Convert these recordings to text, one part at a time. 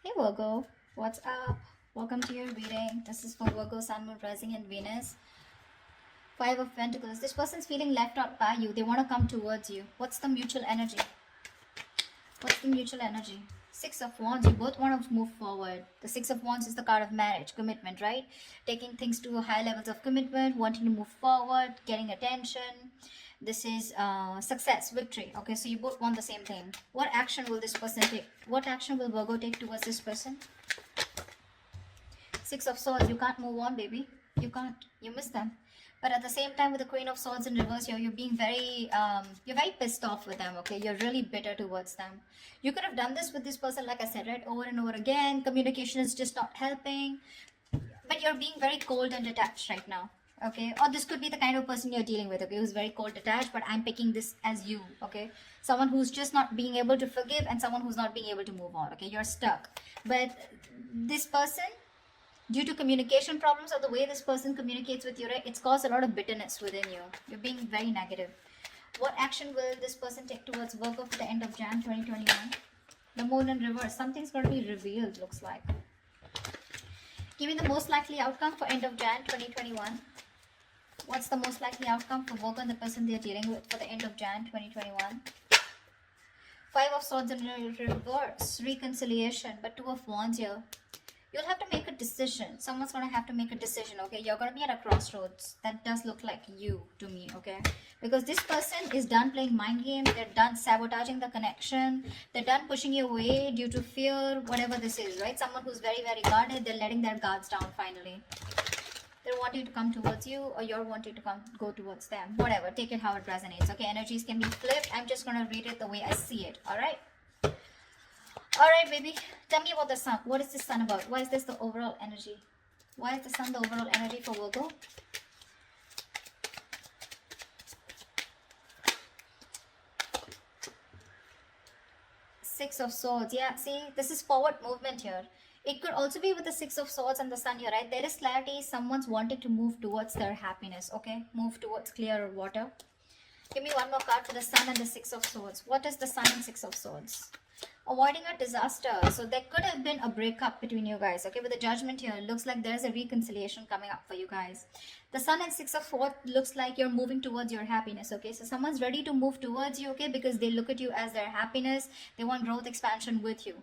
Hey Virgo, what's up? Welcome to your reading. This is for Virgo, Sun, Moon, Rising, and Venus. Five of Pentacles. This person's feeling left out by you. They want to come towards you. What's the mutual energy? What's the mutual energy? Six of Wands. You both want to move forward. The Six of Wands is the card of marriage, commitment, right? Taking things to high levels of commitment, wanting to move forward, getting attention. This is success, victory. Okay, so you both want the same thing. What action will this person take? What action will Virgo take towards this person? Six of Swords. You can't move on, baby. You can't. You miss them. But at the same time, with the Queen of Swords in reverse here, you're being you're very pissed off with them, okay? You're really bitter towards them. You could have done this with this person, like I said, right? Over and over again. Communication is just not helping. But you're being very cold and detached right now, okay? Or this could be the kind of person you're dealing with, okay? Who's very cold, detached, but I'm picking this as you, okay? Someone who's just not being able to forgive and someone who's not being able to move on, okay? You're stuck. But this person, due to communication problems or the way this person communicates with you, right, it's caused a lot of bitterness within you. You're being very negative. What action will this person take towards Virgo for the end of Jan 2021? The Moon in reverse. Something's going to be revealed, looks like. Give me the most likely outcome for end of Jan 2021. What's the most likely outcome for Virgo and the person they're dealing with for the end of Jan 2021? Five of Swords in reverse. Reconciliation. But Two of Wands here. You'll have to make a decision. Someone's going to have to make a decision, okay? You're going to be at a crossroads. That does look like you to me, okay? Because this person is done playing mind games. They're done sabotaging the connection. They're done pushing you away due to fear, whatever this is, right? Someone who's very, very guarded. They're letting their guards down finally. They're wanting to come towards you or you're wanting to go towards them. Whatever. Take it how it resonates, okay? Energies can be flipped. I'm just going to read it the way I see it, all right? Alright, baby. Tell me about the sun. What is this sun about? Why is this the overall energy? Why is the sun the overall energy for Virgo? Six of Swords. Yeah, see, this is forward movement here. It could also be with the Six of Swords and the Sun here, right? There is clarity. Someone's wanting to move towards their happiness, okay? Move towards clearer water. Give me one more card for the Sun and the Six of Swords. What is the Sun and Six of Swords? Avoiding a disaster. So there could have been a breakup between you guys, okay? With the Judgment here, it looks like there's a reconciliation coming up for you guys. The Sun and Six of Swords looks like you're moving towards your happiness, okay? So someone's ready to move towards you, okay? Because they look at you as their happiness. They want growth, expansion with you.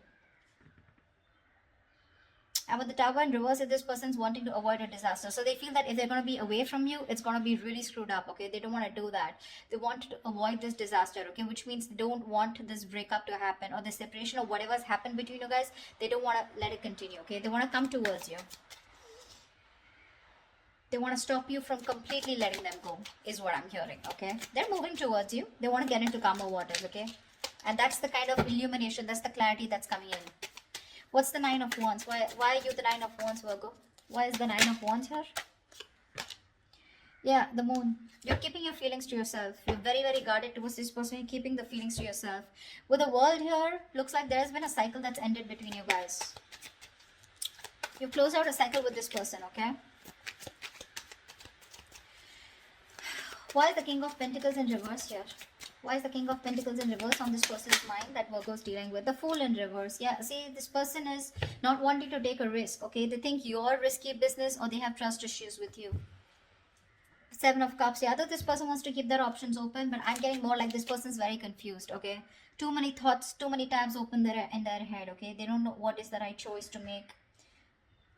And with the Tower in reverse, if this person's wanting to avoid a disaster. So they feel that if they're going to be away from you, it's going to be really screwed up, okay? They don't want to do that. They want to avoid this disaster, okay? Which means they don't want this breakup to happen or the separation or whatever's happened between you guys. They don't want to let it continue, okay? They want to come towards you. They want to stop you from completely letting them go, is what I'm hearing, okay? They're moving towards you. They want to get into calmer waters, okay? And that's the kind of illumination, that's the clarity that's coming in. What's the Nine of Wands? Why are you the Nine of Wands, Virgo? Why is the Nine of Wands here? Yeah, the Moon. You're keeping your feelings to yourself. You're very, very guarded towards this person. You're keeping the feelings to yourself. With the World here, looks like there's been a cycle that's ended between you guys. You close out a cycle with this person, okay? Why is the King of Pentacles in reverse here? Why is the King of Pentacles in reverse on this person's mind that Virgo is dealing with? The Fool in reverse. Yeah, see, this person is not wanting to take a risk, okay? They think you're risky business or they have trust issues with you. Seven of Cups. Yeah, either this person wants to keep their options open, but I'm getting more like this person's very confused, okay? Too many thoughts, too many tabs open in their head, okay? They don't know what is the right choice to make.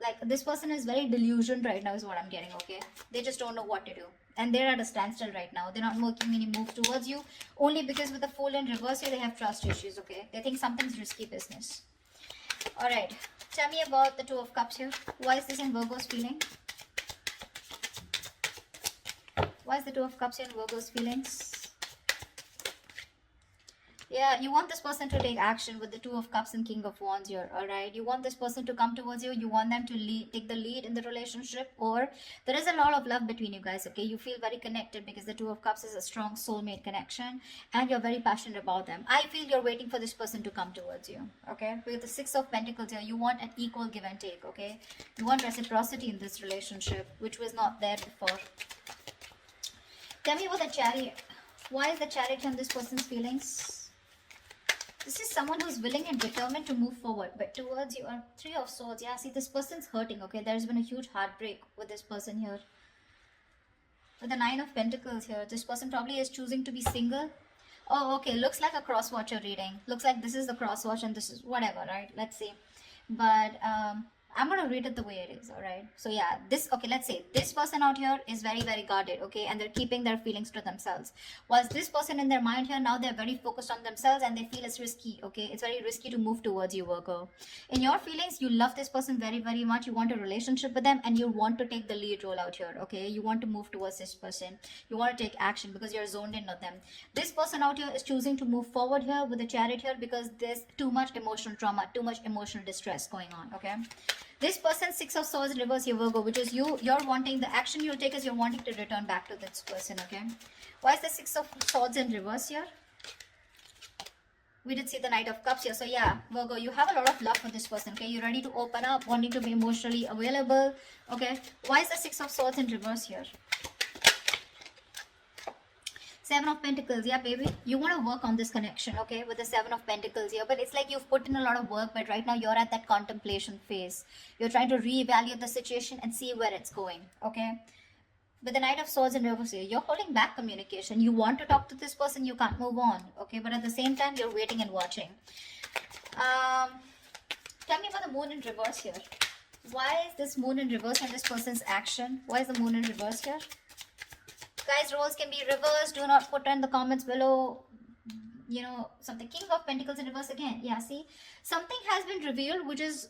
Like, this person is very delusioned right now is what I'm getting, okay? They just don't know what to do. And they're at a standstill right now. They're not making any moves towards you. Only because with the Fool in reverse here, they have trust issues, okay? They think something's risky business. Alright. Tell me about the Two of Cups here. Why is this in Virgo's feeling? Why is the Two of Cups here in Virgo's feelings? Yeah, you want this person to take action with the Two of Cups and King of Wands here, alright? You want this person to come towards you. You want them to take the lead in the relationship. Or there is a lot of love between you guys, okay? You feel very connected because the Two of Cups is a strong soulmate connection. And you're very passionate about them. I feel you're waiting for this person to come towards you, okay? With the Six of Pentacles here, you want an equal give and take, okay? You want reciprocity in this relationship, which was not there before. Tell me about the Chariot. Why is the Chariot on this person's feelings? This is someone who's willing and determined to move forward, but towards you are Three of Swords. Yeah, see, this person's hurting, okay? There's been a huge heartbreak with this person here. With the Nine of Pentacles here, this person probably is choosing to be single. Oh, okay, looks like a cross-watcher reading. Looks like this is the cross-watch and this is whatever, right? Let's see. But I'm going to read it the way it is, all right? So yeah, okay, let's say this person out here is very, very guarded, okay? And they're keeping their feelings to themselves. Whilst this person in their mind here, now they're very focused on themselves and they feel it's risky, okay? It's very risky to move towards you, Virgo. In your feelings, you love this person very, very much. You want a relationship with them and you want to take the lead role out here, okay? You want to move towards this person. You want to take action because you're zoned in on them. This person out here is choosing to move forward here with the Chariot here because there's too much emotional trauma, too much emotional distress going on, okay? This person, Six of Swords in reverse here, Virgo, which is you're wanting, the action you'll take is you're wanting to return back to this person, okay? Why is the Six of Swords in reverse here? We did see the Knight of Cups here. So yeah, Virgo, you have a lot of love for this person, okay? You're ready to open up, wanting to be emotionally available, okay? Why is the Six of Swords in reverse here? Seven of Pentacles, yeah, baby. You want to work on this connection, okay, with the Seven of Pentacles here. But it's like you've put in a lot of work, but right now you're at that contemplation phase. You're trying to reevaluate the situation and see where it's going, okay? With the Knight of Swords in reverse here, you're holding back communication. You want to talk to this person, you can't move on, okay? But at the same time, you're waiting and watching. Tell me about the Moon in reverse here. Why is this Moon in reverse and this person's action? Why is the Moon in reverse here? Guys, roles can be reversed. Do not put in the comments below, you know, something. King of Pentacles in reverse again. Yeah, see, something has been revealed which is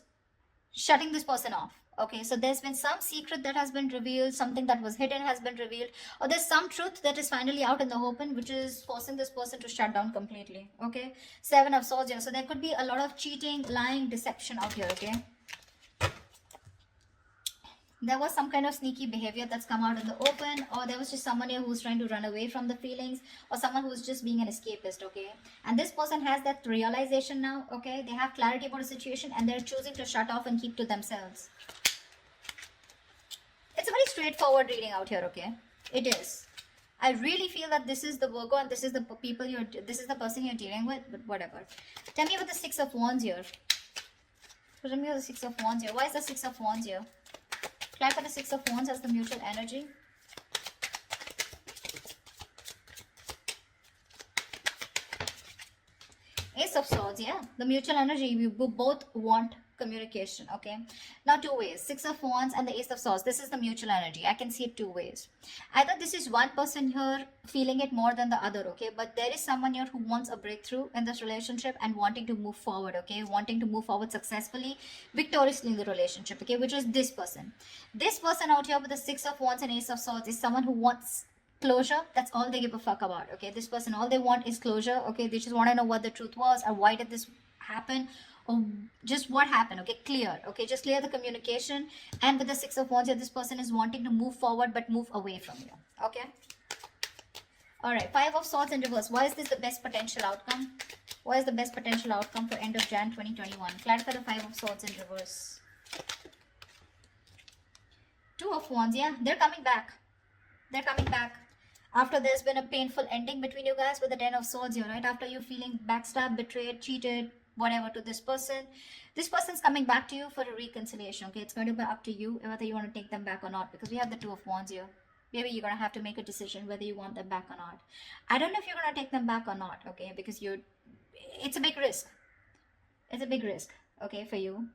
shutting this person off. Okay, so there's been some secret that has been revealed, something that was hidden has been revealed, or there's some truth that is finally out in the open which is forcing this person to shut down completely. Okay, Seven of Swords here. So there could be a lot of cheating, lying, deception out here. Okay, there was some kind of sneaky behavior that's come out in the open, or there was just someone here who's trying to run away from the feelings, or someone who's just being an escapist, okay? And this person has that realization now, okay? They have clarity about the situation and they're choosing to shut off and keep to themselves. It's a very straightforward reading out here, okay? It is. I really feel that this is the Virgo and this is the this is the person you're dealing with, but whatever. Tell me about the Six of Wands here. Tell me about the Six of Wands here. Why is the Six of Wands here? Clap for the Six of Wands as the mutual energy. Ace of Swords, yeah. The mutual energy, we both want communication, okay? Now two ways. Six of Wands and the Ace of Swords. This is the mutual energy. I can see it two ways. Either this is one person here feeling it more than the other, okay? But there is someone here who wants a breakthrough in this relationship and wanting to move forward, okay? Wanting to move forward successfully, victoriously in the relationship, okay? Which is this person. This person out here with the Six of Wands and Ace of Swords is someone who wants closure. That's all they give a fuck about, okay? This person, all they want is closure, okay? They just want to know what the truth was or why did this happen, or just what happened, okay? Clear, okay? Just clear the communication. And with the Six of Wands here, this person is wanting to move forward but move away from you, okay? All right, Five of Swords in reverse. Why is this the best potential outcome? What is the best potential outcome for end of Jan 2021? Clarify the Five of Swords in reverse. Two of Wands, yeah, they're coming back. They're coming back. After there's been a painful ending between you guys with the Ten of Swords here, right? After you feeling backstabbed, betrayed, cheated, whatever to this person's coming back to you for a reconciliation, okay? It's going to be up to you whether you want to take them back or not, because we have the Two of Wands here. Maybe you're going to have to make a decision whether you want them back or not. I don't know if you're going to take them back or not, okay? Because it's a big risk. It's a big risk, okay, for you.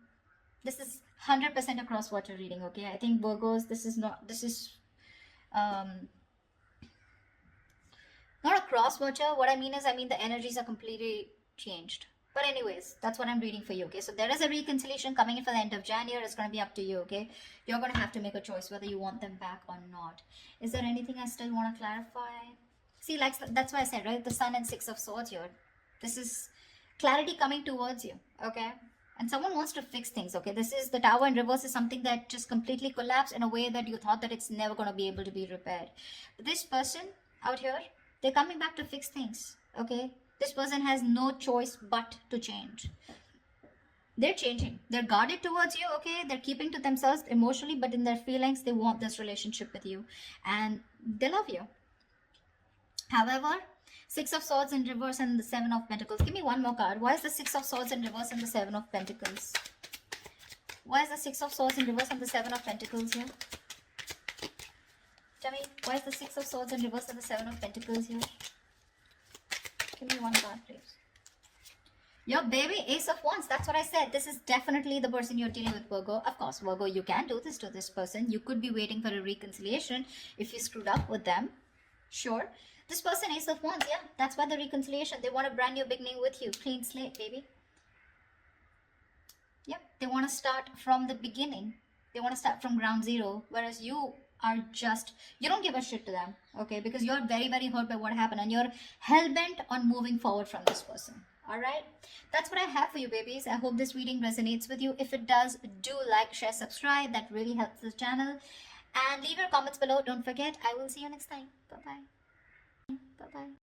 This is 100% a cross-watcher reading, okay? I think Virgos, this is not a cross-watcher. What I mean is, the energies are completely changed. But anyways, that's what I'm reading for you, okay? So there is a reconciliation coming in for the end of January. It's going to be up to you, okay? You're going to have to make a choice whether you want them back or not. Is there anything I still want to clarify? See, like, that's why I said, right? The Sun and Six of Swords here. This is clarity coming towards you, okay? And someone wants to fix things, okay? This is the Tower in reverse is something that just completely collapsed in a way that you thought that it's never going to be able to be repaired. But this person out here, they're coming back to fix things, okay? This person has no choice but to change. They're changing. They're guarded towards you, okay? They're keeping to themselves emotionally, but in their feelings, they want this relationship with you. And they love you. However, Six of Swords in reverse and the Seven of Pentacles. Give me one more card. Why is the Six of Swords in reverse and the Seven of Pentacles? Why is the Six of Swords in reverse and the Seven of Pentacles here? Tell me, why is the Six of Swords in reverse and the Seven of Pentacles here? Give me one card, please. Your baby, Ace of Wands. That's what I said. This is definitely the person you're dealing with, Virgo. Of course, Virgo, you can do this to this person. You could be waiting for a reconciliation if you screwed up with them. Sure. This person, Ace of Wands, yeah, that's why the reconciliation. They want a brand new beginning with you. Clean slate, baby. Yep, they want to start from the beginning. They want to start from ground zero. Whereas you are just, you don't give a shit to them, okay? Because you're very, very hurt by what happened and you're hell-bent on moving forward from this person. All right, that's what I have for you, babies. I hope this reading resonates with you. If it does, do like, share, subscribe. That really helps the channel. And leave your comments below. Don't forget, I will see you next time. Bye-bye. Bye-bye.